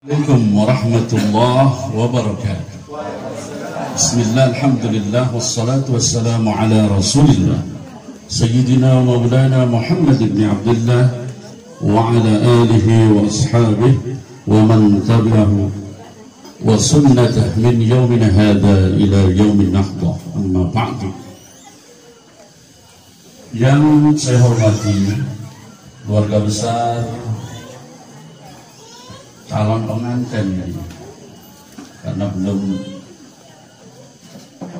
Assalamualaikum warahmatullahi wabarakatuh. Bismillah, alhamdulillah, wassalatu wassalamu ala rasulillah Sayyidina wa maulana Muhammad ibn Abdullah wa ala alihi wa ashabihi wa man tabi'ahu wa sunnatah min yawmina hadha ila yawmin nahdah, amma ba'du. Yang saya hormati keluarga besar calon pengantin, karena belum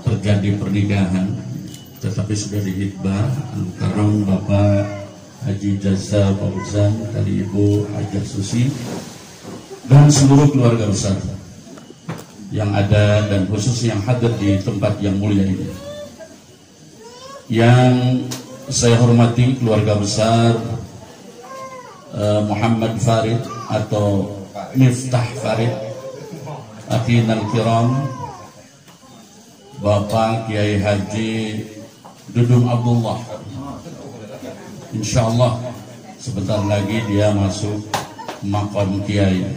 terjadi pernikahan tetapi sudah dihitbah Al-Karam Bapak Haji Jasa Fauzan dari Ibu Hajah Susi dan seluruh keluarga besar yang ada dan khusus yang hadir di tempat yang mulia ini. Yang saya hormati keluarga besar Muhammad Farid atau Miftah Farid, Akhina Al-Kiram, Bapak Kiai Haji Dudung Abdullah. Insyaallah sebentar lagi dia masuk maqam Kiai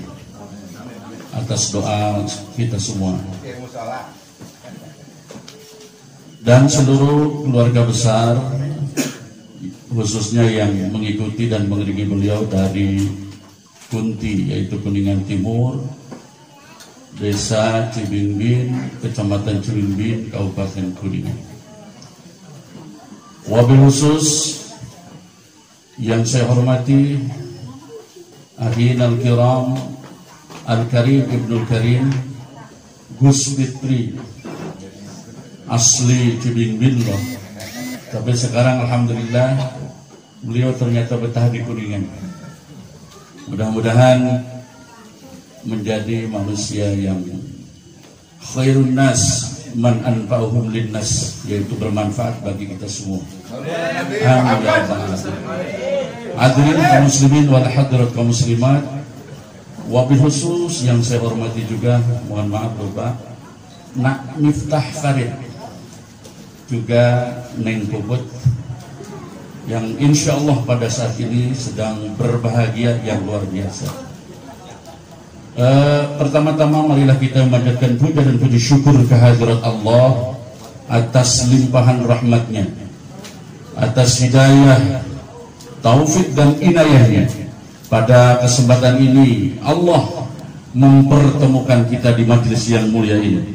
atas doa kita semua. Dan seluruh keluarga besar khususnya yang mengikuti dan mengiringi beliau dari Kunti, yaitu Kuningan Timur, Desa Cibingbin, Kecamatan Cibingbin, Kabupaten Kuningan. Wabil khusus yang saya hormati Ahin Al-Kiram Al-Karim Ibnul Karim Gus Fitri, asli Cibingbin loh, tapi sekarang alhamdulillah beliau ternyata betah di Kuningan. Mudah-mudahan menjadi manusia yang khairun nas man anfa'uhum linnas, yaitu bermanfaat bagi kita semua. Amin ya rabbal alamin. Hadirin kaum muslimin wal hadirat kaum muslimat, wabil khusus yang saya hormati juga, mohon maaf Bapak Nak Miftah Farid, juga Neng Puput, yang insya Allah pada saat ini sedang berbahagia yang luar biasa. Pertama-tama marilah kita memanjatkan puja dan puji syukur kehadirat Allah atas limpahan rahmatnya, atas hidayah, taufik dan inayahnya. Pada kesempatan ini Allah mempertemukan kita di majelis yang mulia ini.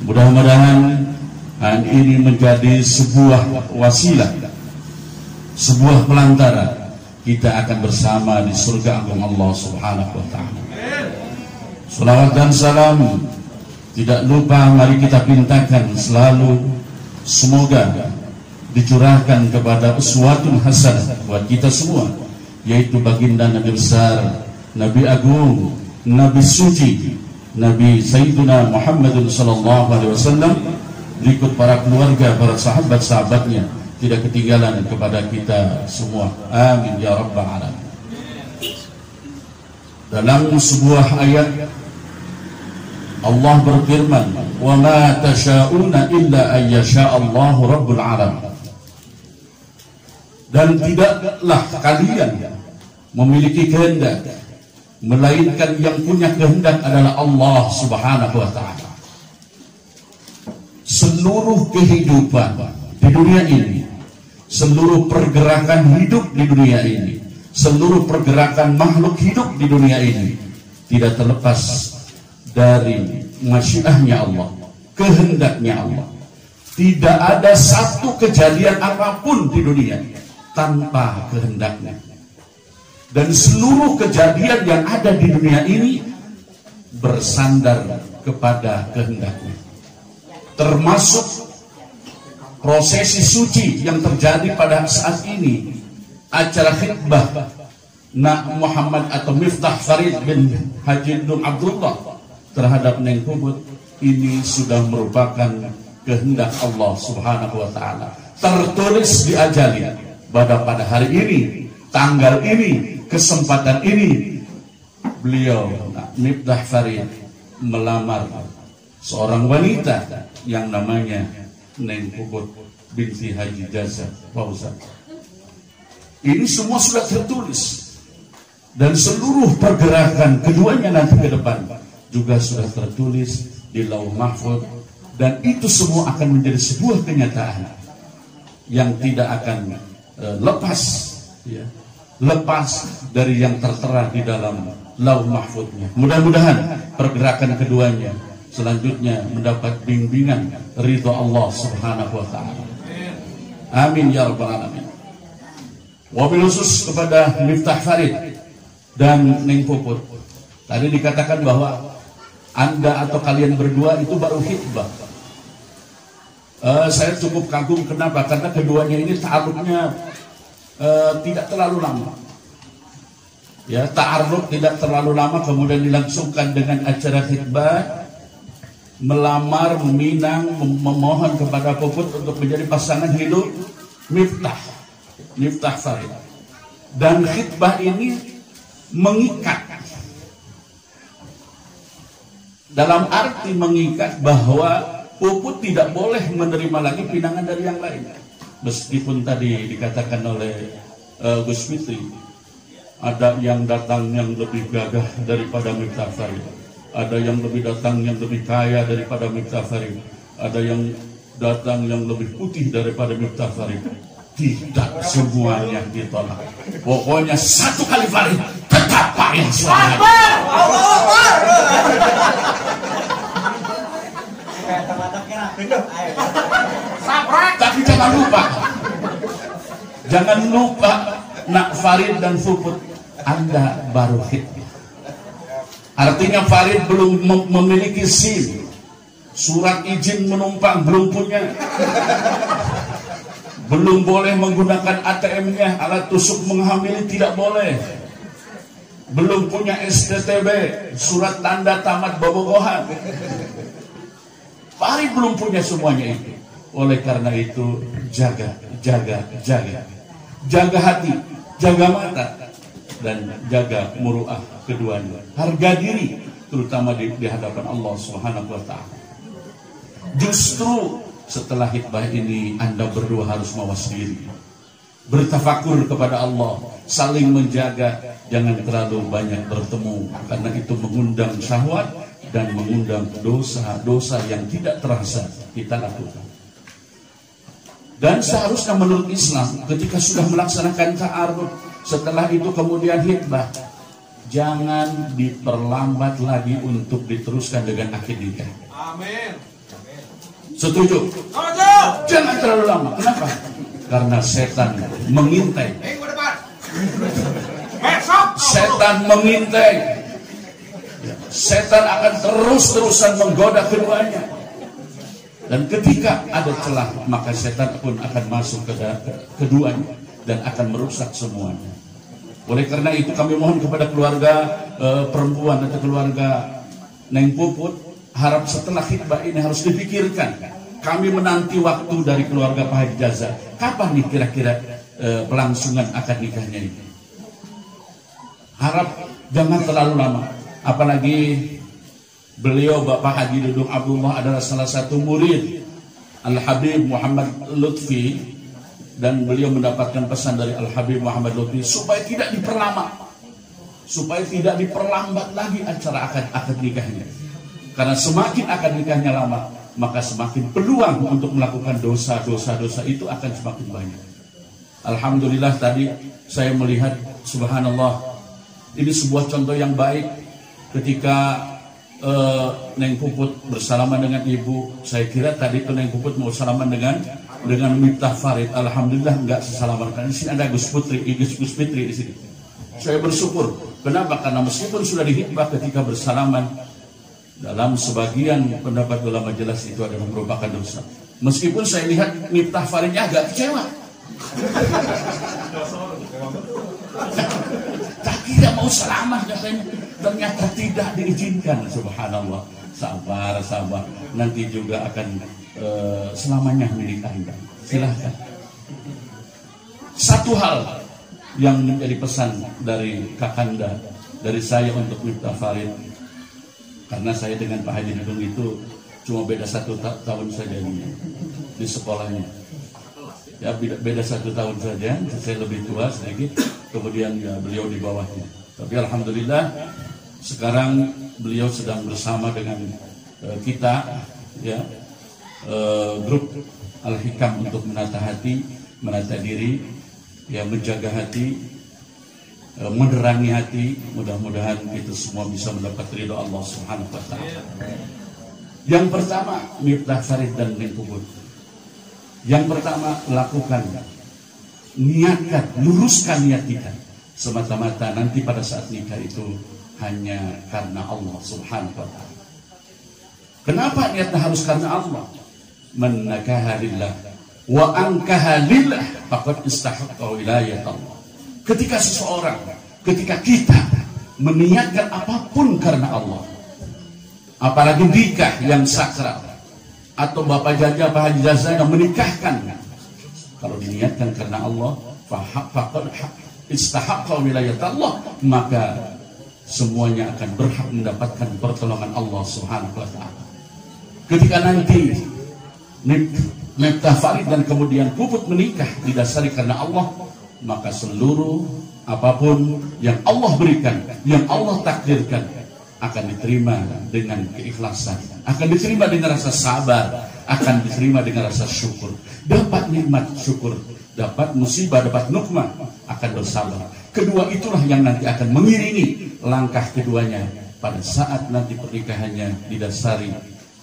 Mudah-mudahan ini menjadi sebuah wasilah, sebuah pelantara kita akan bersama di surga agung Allah Subhanahu wa ta'ala. Salawat dan salam tidak lupa mari kita pintakan selalu, semoga dicurahkan kepada uswatun hasanah buat kita semua, yaitu baginda Nabi besar, Nabi agung, Nabi suci, Nabi Sayyidina Muhammadun sallallahu alaihi wasallam, berikut para keluarga, para sahabat-sahabatnya, tidak ketinggalan kepada kita semua. Amin ya rabbal alamin. Dalam sebuah ayat Allah berfirman, "Wa ma tasyauna illa ayyasha'allahu rabbul alamin." Dan tidaklah kalian memiliki kehendak melainkan yang punya kehendak adalah Allah Subhanahu wa ta'ala. Seluruh kehidupan di dunia ini, seluruh pergerakan hidup di dunia ini, seluruh pergerakan makhluk hidup di dunia ini tidak terlepas dari masyiahnya Allah, kehendaknya Allah. Tidak ada satu kejadian apapun di dunia tanpa kehendaknya. Dan seluruh kejadian yang ada di dunia ini bersandar kepada kehendaknya. Termasuk prosesi suci yang terjadi pada saat ini, acara khitbah Nak Muhammad atau Miftah Farid bin Haji Dudung Abdullah terhadap Neng Puput, ini sudah merupakan kehendak Allah Subhanahu wa ta'ala. Tertulis diajali pada hari ini, tanggal ini, kesempatan ini, beliau Miftah Farid melamar seorang wanita yang namanya Neng Puput binti Haji Jasa Fauzan. Ini semua sudah tertulis. Dan seluruh pergerakan keduanya nanti ke depan juga sudah tertulis di Lauh Mahfuz, dan itu semua akan menjadi sebuah kenyataan yang tidak akan lepas dari yang tertera di dalam Lauh Mahfuznya. Mudah-mudahan pergerakan keduanya selanjutnya mendapat bimbingan ridha Allah Subhanahu wa taala. Amin ya rabbal alamin. Wabil khusus kepada Miftah Farid dan Neng Puput. Tadi dikatakan bahwa Anda atau kalian berdua itu baru khitbah. Saya cukup kagum, kenapa? Karena keduanya ini ta'arufnya tidak terlalu lama. Ya, ta'aruf tidak terlalu lama, kemudian dilangsungkan dengan acara khitbah, melamar, meminang, memohon kepada Puput untuk menjadi pasangan hidup Miftah Farid. Dan khitbah ini mengikat, dalam arti mengikat bahwa Puput tidak boleh menerima lagi pinangan dari yang lain. Meskipun tadi dikatakan oleh Gus Fitri, ada yang datang yang lebih gagah daripada Miftah Farid, ada yang lebih datang yang lebih kaya daripada Miftah Farid, ada yang datang yang lebih putih daripada Miftah Farid. Tidak semuanya ditolak. Pokoknya satu kali Farid tetap payah suaranya. Tapi jangan lupa nak Farid dan Puput, Anda baru khitbah. Artinya Farid belum memiliki SIM, surat izin menumpang belum punya, belum boleh menggunakan ATM-nya, alat tusuk menghamili tidak boleh, belum punya STTB, surat tanda tamat bobogohan. Farid belum punya semuanya itu. Oleh karena itu jaga hati, jaga mata, dan jaga muruah keduanya. Harga diri, terutama di hadapan Allah Subhanahu wa taala. Justru setelah khitbah ini Anda berdua harus mawas diri, bertafakur kepada Allah, saling menjaga, jangan terlalu banyak bertemu, karena itu mengundang syahwat dan mengundang dosa-dosa yang tidak terasa kita lakukan. Dan seharusnya menurut Islam, ketika sudah melaksanakan ta'aruf, setelah itu kemudian khitbah, jangan diperlambat lagi untuk diteruskan dengan akad nikah. Amin. Setuju? Jangan terlalu lama. Kenapa? Karena setan mengintai. Setan mengintai. Setan akan terus-terusan menggoda keduanya. Dan ketika ada celah, maka setan pun akan masuk ke keduanya dan akan merusak semuanya. Oleh karena itu kami mohon kepada keluarga perempuan atau keluarga Neng Puput, harap setelah khitbah ini harus dipikirkan. Kami menanti waktu dari keluarga Pak Haji Jaza. Kapan nih kira-kira pelangsungan akad nikahnya ini? Harap jangan terlalu lama. Apalagi beliau Bapak Haji Dudung Abdullah adalah salah satu murid Al-Habib Muhammad Lutfi, dan beliau mendapatkan pesan dari Al-Habib Muhammad Lutfi supaya tidak diperlama, supaya tidak diperlambat lagi acara akad nikahnya. Karena semakin akad nikahnya lama, maka semakin peluang untuk melakukan dosa-dosa itu akan semakin banyak. Alhamdulillah tadi saya melihat, subhanallah, ini sebuah contoh yang baik ketika Neng Puput bersalaman dengan ibu. Saya kira tadi itu Neng Puput mau salaman dengan Miftah Farid. Alhamdulillah enggak sesalaman. Karena di sini ada Gus Fitri di sini. Saya bersyukur. Kenapa? Karena meskipun sudah dihitbah, ketika bersalaman, dalam sebagian pendapat ulama jelas itu adalah merupakan dosa. Meskipun saya lihat Miftah Faridnya agak kecewa. Tak kira mau selamat katanya, ternyata tidak diizinkan. Subhanallah. Sabar. Nanti juga akan selamanya milik Anda. Silahkan. Satu hal yang menjadi pesan dari Kakanda, dari saya untuk Miftah Farid, karena saya dengan Pak Haji Dudung itu cuma beda 1 tahun saja di sekolahnya. Ya, beda 1 tahun saja. Saya lebih tua sedikit, kemudian ya beliau di bawahnya. Tapi alhamdulillah sekarang beliau sedang bersama dengan kita, ya, grup Al-Hikam untuk menata hati, menata diri, ya, menjaga hati, menerangi hati. Mudah-mudahan kita semua bisa mendapat ridho Allah Subhanahu wa Ta'ala. Yang pertama, Miftah Farid dan Lingkubun. Yang pertama, lakukan, niatkan, luruskan niat kita semata-mata nanti pada saat nikah itu hanya karena Allah Subhanahu wa Ta'ala. Kenapa niatnya harus karena Allah? Man nakaha lillah wa ankaha lillah faqad istahaqqa wilayat Allah. Ketika seseorang, ketika kita meniatkan apapun karena Allah, apalagi nikah yang sakral, atau Bapak Jaja, Pak Haji Jaza yang menikahkan, kalau diniatkan karena Allah, faqad istahaqqa wilayat Allah, maka semuanya akan berhak mendapatkan pertolongan Allah Subhanahu wa Ta'ala. Ketika nanti Miftah Farid dan kemudian Puput menikah didasari karena Allah, maka seluruh apapun yang Allah berikan, yang Allah takdirkan, akan diterima dengan keikhlasan, akan diterima dengan rasa sabar, akan diterima dengan rasa syukur. Dapat nikmat syukur, dapat musibah, dapat nikmat, akan bersabar. Kedua itulah yang nanti akan mengiringi langkah keduanya pada saat nanti pernikahannya didasari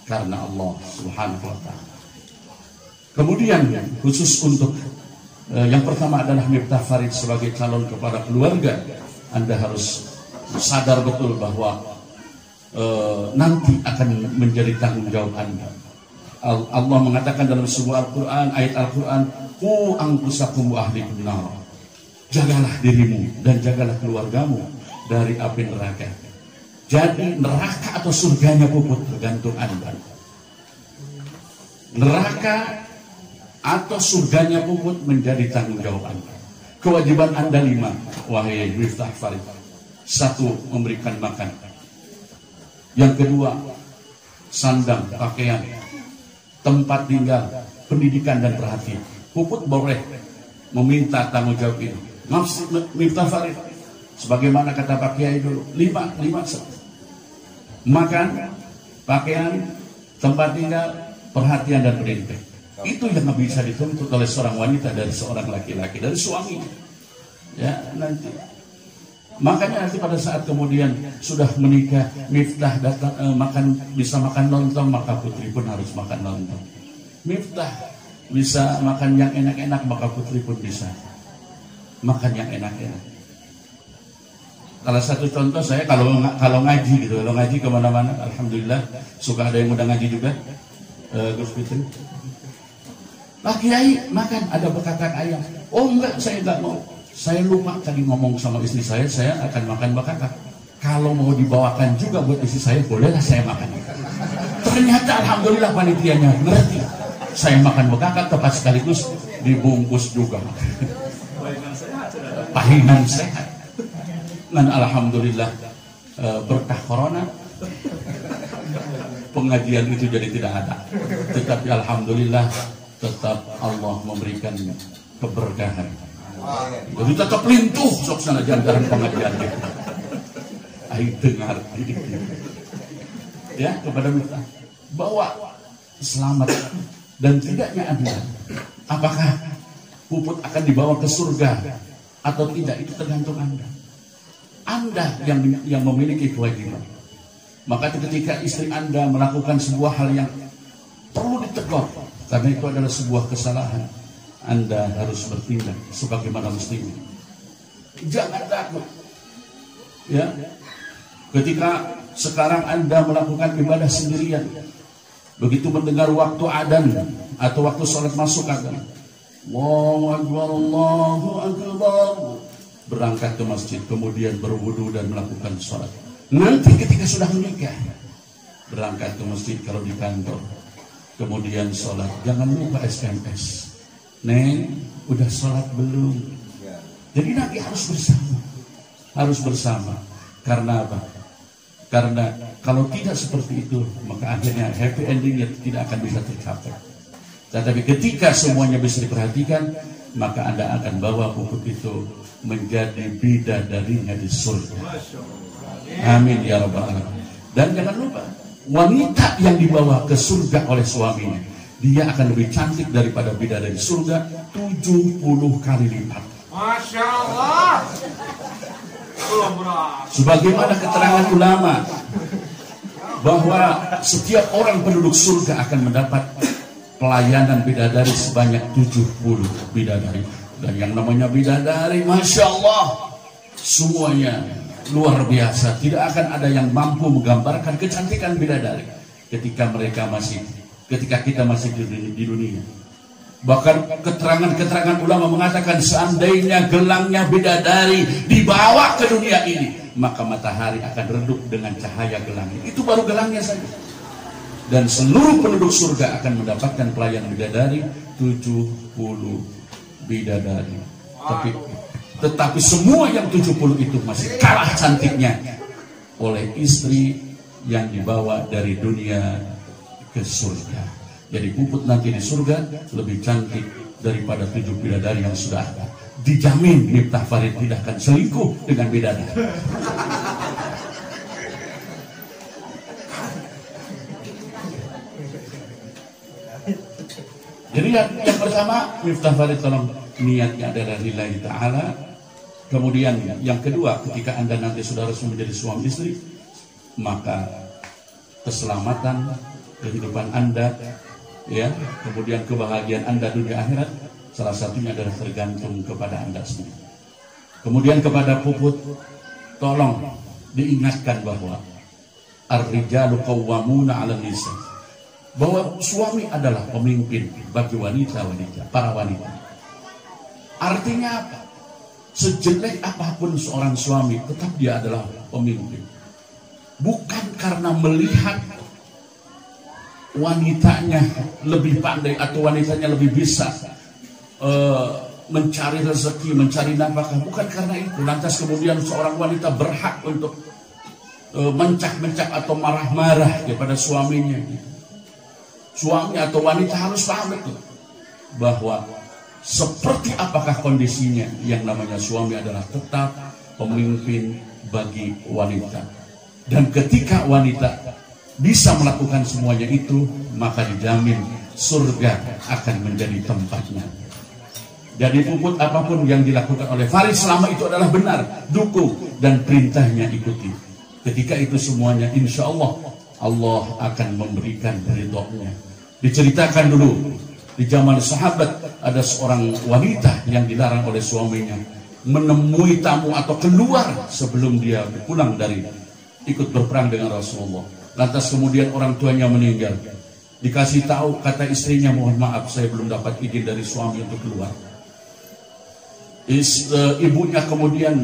karena Allah Subhanahu wa Ta'ala. Kemudian khusus untuk yang pertama adalah Miftah Farid sebagai calon kepada keluarga. Anda harus sadar betul bahwa nanti akan menjadi tanggung jawab Anda. Allah mengatakan dalam sebuah Al-Quran, ayat Al-Quran, qu anfusakum wa ahlikum nar. Jagalah dirimu dan jagalah keluargamu dari api neraka. Jadi neraka atau surganya Puput tergantung Anda. Neraka atau surganya Puput menjadi tanggung jawab Anda. Kewajiban Anda 5, wahai Miftah Farid. 1, memberikan makan. Yang kedua, sandang, pakaian, tempat tinggal, pendidikan dan perhatian. Puput boleh meminta tanggung jawab ini. Maksud Miftah Farid, sebagaimana kata Pak Kiai dulu, 5 makan, pakaian, tempat tinggal, perhatian dan pendidikan. Itu yang bisa dituntut oleh seorang wanita dari seorang laki-laki, dari suami. Ya, nanti. Makanya nanti pada saat kemudian sudah menikah, Miftah datang bisa makan lontong, maka putri pun harus makan lontong. Miftah bisa makan yang enak-enak, maka putri pun bisa makan yang enak-enak. Salah satu contoh saya kalau ngaji gitu, kalau ngaji kemana-mana, alhamdulillah suka ada yang udah ngaji juga, Gus Fitri. Pak Kiai makan ada bekakak ayam. Oh enggak, saya enggak mau. Saya lupa tadi ngomong sama istri saya akan makan bekakak. Kalau mau dibawakan juga buat istri saya, bolehlah saya makan. Ternyata alhamdulillah panitianya ngerti. Saya makan bekakak tepat sekaligus dibungkus juga. Pahinan sehat. Dan alhamdulillah berkah corona pengajian itu jadi tidak ada. Tetapi alhamdulillah tetap Allah memberikan keberkahan. Jadi tetap lintuh sok sana jantaran pengajian itu. Ayo dengar ya kepada Miftah bahwa selamat dan tidaknya Anda, apakah Puput akan dibawa ke surga atau tidak, itu tergantung Anda. Anda yang memiliki kewajiban. Maka ketika istri Anda melakukan sebuah hal yang perlu ditegur, karena itu adalah sebuah kesalahan, Anda harus bertindak sebagaimana mestinya. Jangan takut. Ya, ketika sekarang Anda melakukan ibadah sendirian, begitu mendengar waktu adzan atau waktu sholat masuk adzan, Allahu Akbar, Allahu Akbar, berangkat ke masjid, kemudian berwudu dan melakukan sholat. Nanti ketika sudah menikah, berangkat ke masjid kalau di kantor, kemudian sholat. Jangan lupa SMS, Neng, udah sholat belum? Jadi nanti harus bersama. Karena apa? Karena kalau tidak seperti itu, maka akhirnya happy endingnya tidak akan bisa tercapai. Tetapi ketika semuanya bisa diperhatikan, maka Anda akan bawa Puput itu menjadi bidadarinya di surga. Amin ya rabbal alamin. Dan jangan lupa, wanita yang dibawa ke surga oleh suaminya, dia akan lebih cantik daripada bidadari surga 70 kali lipat. Masya Allah. Sebagaimana keterangan ulama bahwa setiap orang penduduk surga akan mendapat pelayanan bidadari sebanyak 70 bidadari. Dan yang namanya bidadari, Masya Allah, semuanya luar biasa. Tidak akan ada yang mampu menggambarkan kecantikan bidadari ketika kita masih di dunia. Bahkan keterangan-keterangan ulama mengatakan seandainya gelangnya bidadari dibawa ke dunia ini, maka matahari akan redup dengan cahaya gelangnya. Itu baru gelangnya saja. Dan seluruh penduduk surga akan mendapatkan pelayanan bidadari 70 bidadari. Tetapi semua yang 70 itu masih kalah cantiknya oleh istri yang dibawa dari dunia ke surga. Jadi Puput nanti di surga lebih cantik daripada 7 bidadari yang sudah ada. Dijamin Miftah Farid tidak akan selingkuh dengan bidadari. Jadi yang pertama, Miftah Farid tolong niatnya adalah lillahi ta'ala. Kemudian yang kedua, ketika Anda nanti sudah resmi menjadi suami istri, maka keselamatan kehidupan Anda, ya, kemudian kebahagiaan Anda dunia akhirat, salah satunya adalah tergantung kepada Anda sendiri. Kemudian kepada Puput, tolong diingatkan bahwa ar-rijalu qawwamuna 'alan nisa, bahwa suami adalah pemimpin bagi wanita-wanita, para wanita. Artinya apa? Sejelek apapun seorang suami, tetap dia adalah pemimpin. Bukan karena melihat wanitanya lebih pandai atau wanitanya lebih bisa mencari rezeki, mencari nafkah, bukan karena itu lantas kemudian seorang wanita berhak untuk mencak-mencak atau marah-marah kepada suaminya. Suami atau wanita harus paham itu bahwa seperti apakah kondisinya, yang namanya suami adalah tetap pemimpin bagi wanita. Dan ketika wanita bisa melakukan semuanya itu, maka dijamin surga akan menjadi tempatnya. Jadi Puput, apapun yang dilakukan oleh Farid selama itu adalah benar, dukung dan perintahnya ikuti. Ketika itu semuanya, insya Allah Allah akan memberikan ridhonya. Diceritakan dulu di zaman sahabat, ada seorang wanita yang dilarang oleh suaminya menemui tamu atau keluar sebelum dia pulang dari ikut berperang dengan Rasulullah. Lantas kemudian orang tuanya meninggal. Dikasih tahu, kata istrinya, mohon maaf saya belum dapat izin dari suami untuk keluar. Ibunya kemudian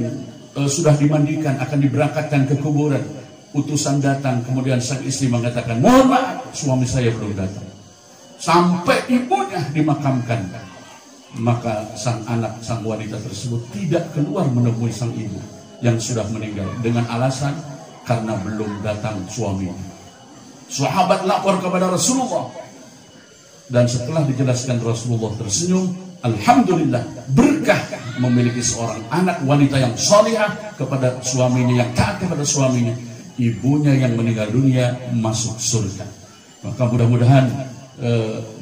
sudah dimandikan, akan diberangkatkan ke kuburan. Utusan datang, kemudian sang istri mengatakan, mohon maaf suami saya belum datang. Sampai ibunya dimakamkan, maka sang anak, sang wanita tersebut tidak keluar menemui sang ibu yang sudah meninggal dengan alasan karena belum datang suaminya. Sahabat lapor kepada Rasulullah, dan setelah dijelaskan Rasulullah tersenyum. Alhamdulillah, berkah memiliki seorang anak wanita yang salihah kepada suaminya, yang taat kepada suaminya. Ibunya yang meninggal dunia masuk surga. Maka mudah-mudahan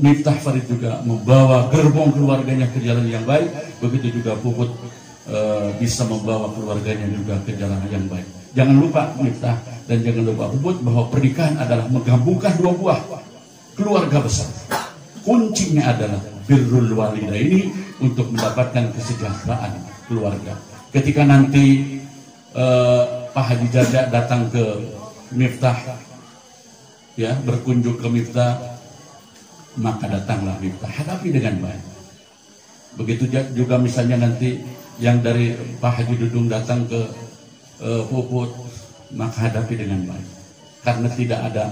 Miftah Farid juga membawa gerbong keluarganya ke jalan yang baik. Begitu juga Puput bisa membawa keluarganya juga ke jalan yang baik. Jangan lupa Miftah dan jangan lupa Puput bahwa pernikahan adalah menggabungkan dua buah keluarga besar. Kuncinya adalah birrul walidaini untuk mendapatkan kesejahteraan keluarga. Ketika nanti Pak Haji Jaja datang ke Miftah, ya, berkunjung ke Miftah, maka datanglah Miftah, hadapi dengan baik. Begitu juga misalnya nanti yang dari Pak Haji Dudung datang ke Puput, maka hadapi dengan baik. Karena tidak ada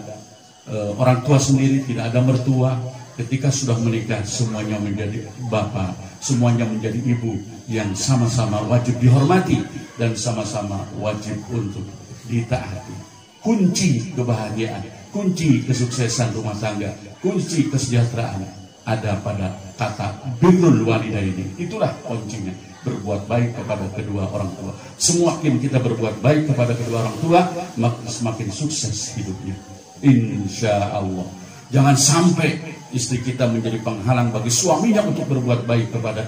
orang tua sendiri, tidak ada mertua. Ketika sudah menikah, semuanya menjadi bapak, semuanya menjadi ibu yang sama-sama wajib dihormati dan sama-sama wajib untuk ditaati. Kunci kebahagiaan, kunci kesuksesan rumah tangga, kunci kesejahteraan ada pada kata birrul walidaini. Itulah kuncinya. berbuat baik kepada kedua orang tua. Semakin kita berbuat baik kepada kedua orang tua, maka semakin sukses hidupnya, insya Allah. Jangan sampai istri kita menjadi penghalang bagi suaminya untuk berbuat baik kepada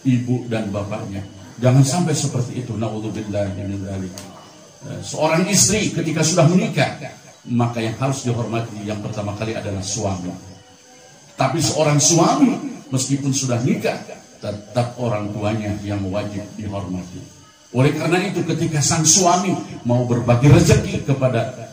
ibu dan bapaknya. Jangan sampai seperti itu. Naudzubillah min dzalik. Seorang istri ketika sudah menikah, maka yang harus dihormati yang pertama kali adalah suami. Tapi seorang suami meskipun sudah nikah, tetap orang tuanya yang wajib dihormati. Oleh karena itu ketika sang suami mau berbagi rezeki kepada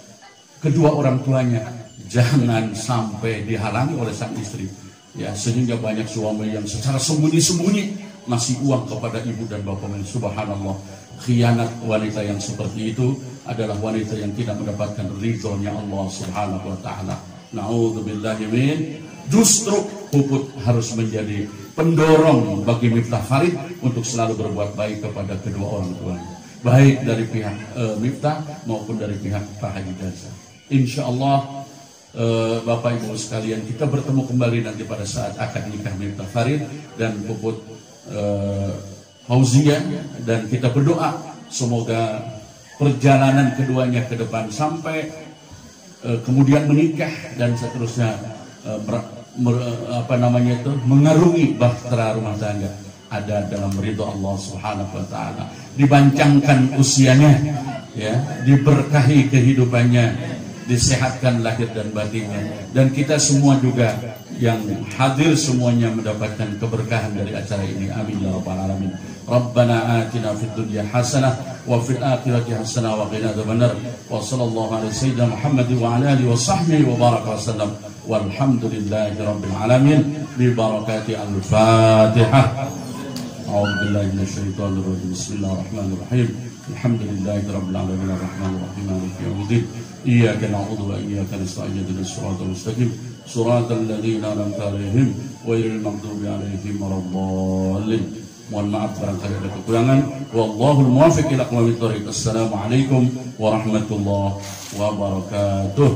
kedua orang tuanya, jangan sampai dihalangi oleh sang istri. Ya, sehingga banyak suami yang secara sembunyi-sembunyi ngasih uang kepada ibu dan bapaknya. Subhanallah, khianat wanita yang seperti itu adalah wanita yang tidak mendapatkan ridhonya Allah Subhanahu wa taala. Naudzubillahi min. Justru Puput harus menjadi pendorong bagi Miftah Farid untuk selalu berbuat baik kepada kedua orang tuanya, baik dari pihak Miftah maupun dari pihak Pak Haji Gaza. Insya Allah Bapak Ibu sekalian, kita bertemu kembali nanti pada saat akad nikah Miftah Farid dan Puput Fauzia, dan kita berdoa semoga perjalanan keduanya ke depan sampai kemudian menikah dan seterusnya mengarungi bahtera rumah tangga ada dalam ridho Allah Subhanahu wa taala, dibancangkan usianya, ya, diberkahi kehidupannya, disehatkan lahir dan batinnya, dan kita semua juga yang hadir semuanya mendapatkan keberkahan dari acara ini. Amin ya rabbal alamin. Rabbana atina fid dunya hasanah wa fil akhirati hasanah wa qina adzabannar. Wa sallallahu alaihi sayyidina Muhammad wa ala alihi wa sahbihi wa baraka wasallam. Walhamdulillahi rabbil alamin bi barakati al-Fatihah. A'udzu billahi minasyaitonir rajim. Bismillahirrahmanirrahim. Alhamdulillahi rabbil alamin arrahmanir rahim maliki yaumiddin. Iyyaka na'budu wa iyyaka nasta'in ihdinas siratal mustaqim. Siratal ladzina an'amta 'alaihim ghairil maghdubi 'alaihim waladdallin. Mohon maaf barangkali ada kekurangan. Wallahul muwaffiq ila aqwamit thoriq. Assalamualaikum warahmatullahi wabarakatuh.